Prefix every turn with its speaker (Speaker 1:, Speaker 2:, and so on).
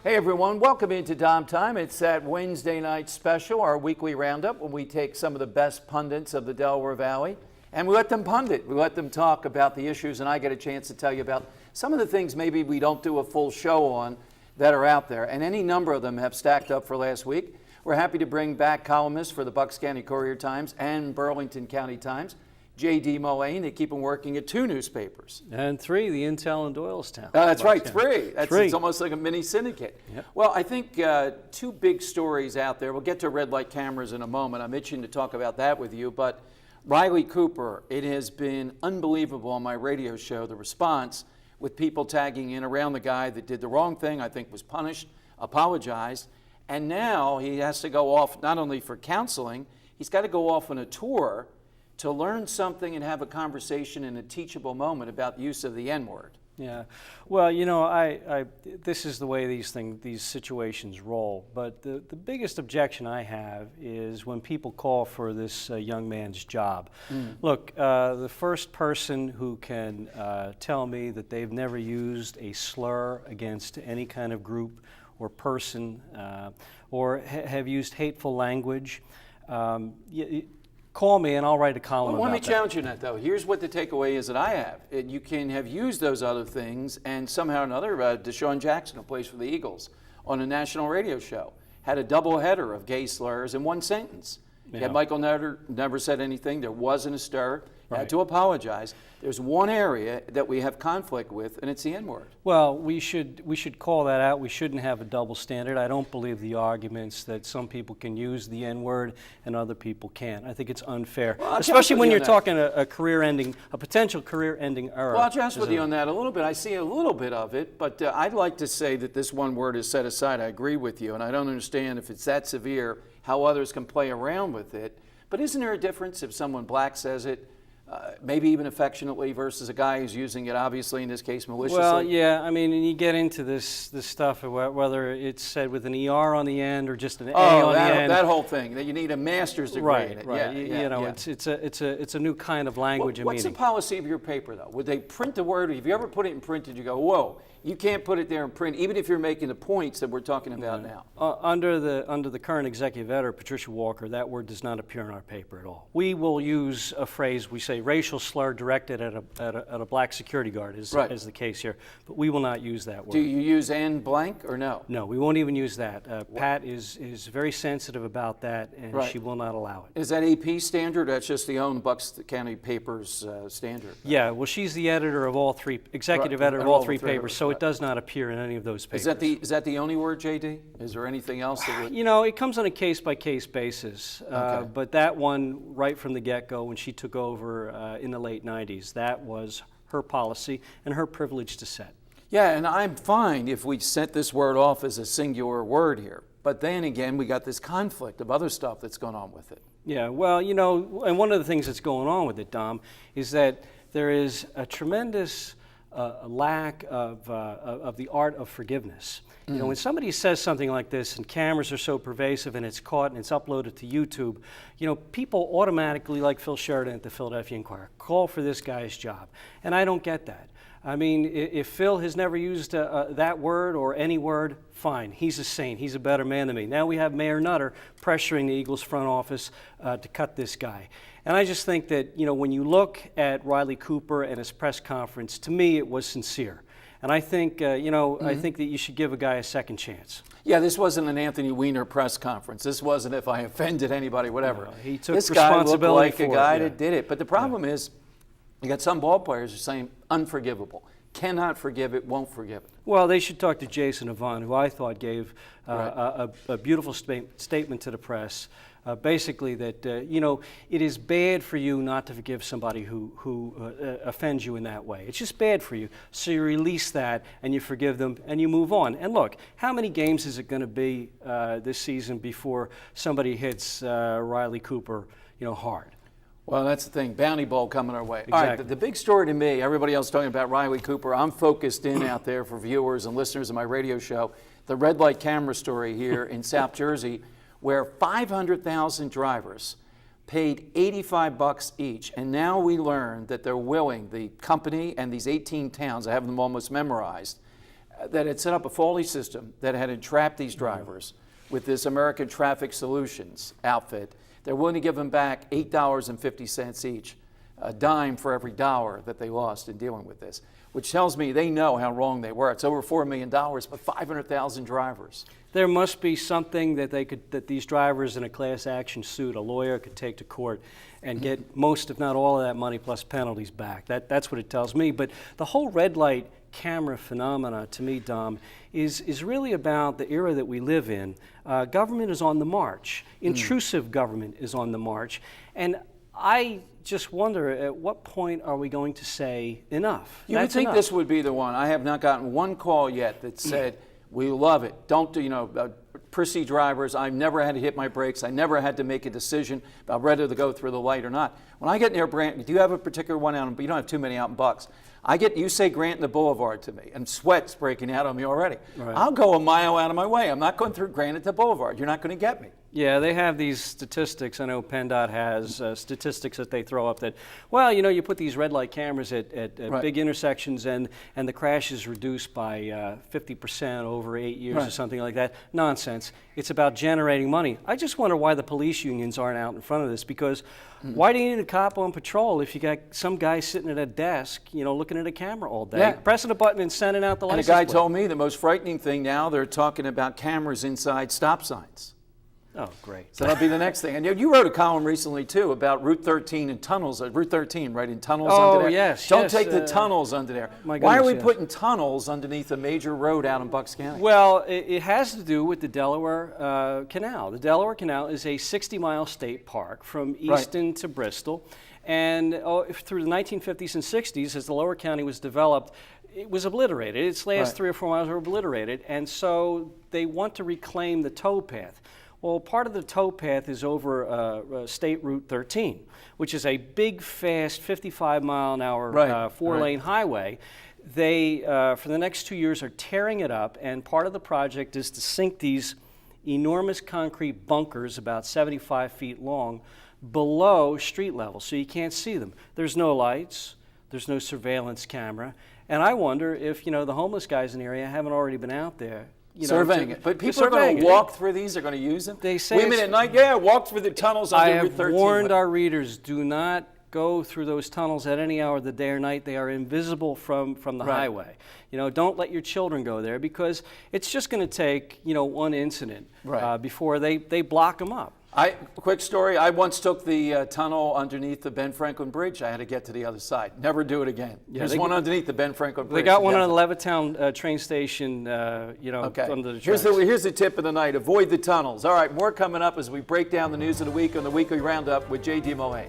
Speaker 1: Hey everyone, welcome into Dom Time. It's that Wednesday night special, our weekly roundup, when we take some of the best pundits of the Delaware Valley and we let them pundit. We let them talk about the issues, and I get a chance to tell you about some of the things maybe we don't do a full show on that are out there, and any number of them have stacked up for last week. We're happy to bring back columnists for the Bucks County Courier-Times and Burlington County Times, J.D. Mullane. They keep him working at 2 newspapers.
Speaker 2: And 3, the Intel in Doylestown.
Speaker 1: That's right, 3. It's almost like a mini syndicate.
Speaker 2: Yep.
Speaker 1: Well, I think 2 big stories out there. We'll get to red light cameras in a moment. I'm itching to talk about that with you. But Riley Cooper, it has been unbelievable on my radio show, the response with people tagging in around the guy that did the wrong thing, I think was punished, apologized, and now he has to go off not only for counseling, he's got to go off on a tour to learn something and have a conversation in a teachable moment about the use of the N-word.
Speaker 2: Yeah, well, you know, this is the way these situations roll. But the biggest objection I have is when people call for this young man's job. Look, the first person who can tell me that they've never used a slur against any kind of group or person or have used hateful language, call me and I'll write a column about that.
Speaker 1: Let me challenge you on that, though. Here's what the takeaway is that I have. You can have used those other things, and somehow or another, Deshaun Jackson, who plays for the Eagles, on a national radio show, had a doubleheader of gay slurs in one sentence.
Speaker 2: Yeah.
Speaker 1: Yet Michael never said anything. There wasn't a stir.
Speaker 2: Right.
Speaker 1: Had to apologize. There's one area that we have conflict with, and it's the N-word.
Speaker 2: Well, we should call that out. We shouldn't have a double standard. I don't believe the arguments that some people can use the N-word and other people can't. I think it's unfair,
Speaker 1: well,
Speaker 2: especially when you're talking a potential career-ending era.
Speaker 1: Well, I'll joust with you on that a little bit. I see a little bit of it, but I'd like to say that this one word is set aside. I agree with you, and I don't understand if it's that severe, how others can play around with it. But isn't there a difference if someone black says it, maybe even affectionately, versus a guy who's using it, obviously, in this case, maliciously?
Speaker 2: Well, yeah, I mean, and you get into this stuff, whether it's said with an ER on the end or just an A on the end.
Speaker 1: That whole thing, that you need a master's degree in it.
Speaker 2: Right, it's a new kind of language and
Speaker 1: meaning. What's the policy of your paper, though? Would they print the word? If you ever put it in print, did you go, whoa, you can't put it there in print, even if you're making the points that we're talking about now?
Speaker 2: Under the current executive editor, Patricia Walker, that word does not appear in our paper at all. We will use a phrase, we say racial slur directed at a black security guard, is the case here, but we will not use that word.
Speaker 1: Do you use N blank or no?
Speaker 2: No, we won't even use that. Pat is very sensitive about that, and she will not allow it.
Speaker 1: Is that AP standard, or that's just the own Bucks County papers standard?
Speaker 2: Yeah, well, she's the editor of all 3, executive editor of all 3 papers, so it does not appear in any of those papers.
Speaker 1: Is that the only word, JD? Is there anything else that would...
Speaker 2: You know, it comes on a case-by-case basis, but that one, right from the get-go, when she took over in the late 90s, that was her policy and her privilege to set.
Speaker 1: Yeah, and I'm fine if we set this word off as a singular word here. But then again, we got this conflict of other stuff that's going on with it.
Speaker 2: Yeah, well, you know, and one of the things that's going on with it, Dom, is that there is a tremendous lack of the art of forgiveness. You know, when somebody says something like this and cameras are so pervasive and it's caught and it's uploaded to YouTube, you know, people automatically, like Phil Sheridan at the Philadelphia Inquirer, call for this guy's job. And I don't get that. I mean, if Phil has never used that word or any word, fine. He's a saint. He's a better man than me. Now we have Mayor Nutter pressuring the Eagles front office to cut this guy. And I just think that, you know, when you look at Riley Cooper and his press conference, to me it was sincere. And I think, I think that you should give a guy a second chance.
Speaker 1: Yeah, this wasn't an Anthony Weiner press conference. This wasn't if I offended anybody, whatever.
Speaker 2: No, he took
Speaker 1: this guy looked like a guy
Speaker 2: that
Speaker 1: that did it. But the problem is, you got some ball players who are saying unforgivable. Cannot forgive it, won't forgive it.
Speaker 2: Well, they should talk to Jason Yvonne, who I thought gave a beautiful statement to the press. Basically that, it is bad for you not to forgive somebody who offends you in that way. It's just bad for you. So you release that and you forgive them and you move on. And look, how many games is it going to be this season before somebody hits Riley Cooper, hard?
Speaker 1: Well, that's the thing. Bounty Bowl coming our way.
Speaker 2: Exactly.
Speaker 1: All right, the big story to me, everybody else talking about Riley Cooper, I'm focused in out there for viewers and listeners of my radio show, the red light camera story here in South Jersey, where 500,000 drivers paid $85 each. And now we learn that they're willing, the company and these 18 towns, I have them almost memorized, that had set up a faulty system that had entrapped these drivers with this American Traffic Solutions outfit. They're willing to give them back $8.50 each, a dime for every dollar that they lost in dealing with this, which tells me they know how wrong they were. It's over $4 million, but 500,000 drivers.
Speaker 2: There must be something that that these drivers in a class action suit, a lawyer could take to court and get most, if not all, of that money plus penalties back. That's what it tells me. But the whole red light camera phenomena, to me, Dom, is really about the era that we live in. Government is on the march. Intrusive government is on the march. And I just wonder, at what point are we going to say enough?
Speaker 1: You would think this would be the one. I have not gotten one call yet that said, we love it. Don't do, prissy drivers. I've never had to hit my brakes. I never had to make a decision about whether to go through the light or not. When I get near Grant, do you have a particular one out? You don't have too many out in Bucks. You say Grant and the Boulevard to me, and sweat's breaking out on me already.
Speaker 2: Right.
Speaker 1: I'll go a mile out of my way. I'm not going through Grant at the Boulevard. You're not going to get me.
Speaker 2: Yeah, they have these statistics. I know PennDOT has statistics that they throw up that, well, you put these red light cameras at
Speaker 1: right.
Speaker 2: big intersections and the crash is reduced by 50% over 8 years
Speaker 1: right.
Speaker 2: or something like that. Nonsense. It's about generating money. I just wonder why the police unions aren't out in front of this, because why do you need a cop on patrol if you got some guy sitting at a desk, looking at a camera all day, pressing a button and sending out the license
Speaker 1: And a guy
Speaker 2: plate?
Speaker 1: told me the most frightening thing now, they're talking about cameras inside stop signs.
Speaker 2: Oh, great.
Speaker 1: So that'll be the next thing. And you wrote a column recently, too, about Route 13 and tunnels. Route 13, right, in tunnels under there.
Speaker 2: Yes,
Speaker 1: Don't
Speaker 2: yes,
Speaker 1: take the tunnels under there.
Speaker 2: My
Speaker 1: Why are we
Speaker 2: goodness,
Speaker 1: putting tunnels underneath a major road out in Bucks County?
Speaker 2: Well, it has to do with the Delaware Canal. The Delaware Canal is a 60-mile state park from Easton to Bristol. And through the 1950s and 60s, as the lower county was developed, it was obliterated. Its last 3 or 4 miles were obliterated. And so they want to reclaim the towpath. Well, part of the towpath is over State Route 13, which is a big, fast, 55-mile-an-hour four-lane highway. They, for the next 2 years, are tearing it up, and part of the project is to sink these enormous concrete bunkers, about 75 feet long, below street level, so you can't see them. There's no lights, there's no surveillance camera, and I wonder if, the homeless guys in the area haven't already been out there
Speaker 1: surveying it. But people are going to walk through these, they're going to use them?
Speaker 2: They say
Speaker 1: women at night, walk through the tunnels under Route 13.
Speaker 2: I have warned our readers, do not go through those tunnels at any hour of the day or night. They are invisible from the highway. Don't let your children go there, because it's just going to take, one incident before they block them up.
Speaker 1: Quick story, I once took the tunnel underneath the Ben Franklin Bridge. I had to get to the other side. Never do it again. There's one underneath the Ben Franklin Bridge.
Speaker 2: They got one on the Levittown train station, under the tracks.
Speaker 1: Here's the tip of the night. Avoid the tunnels. All right, more coming up as we break down the news of the week on the Weekly Roundup with J.D. Mulhane.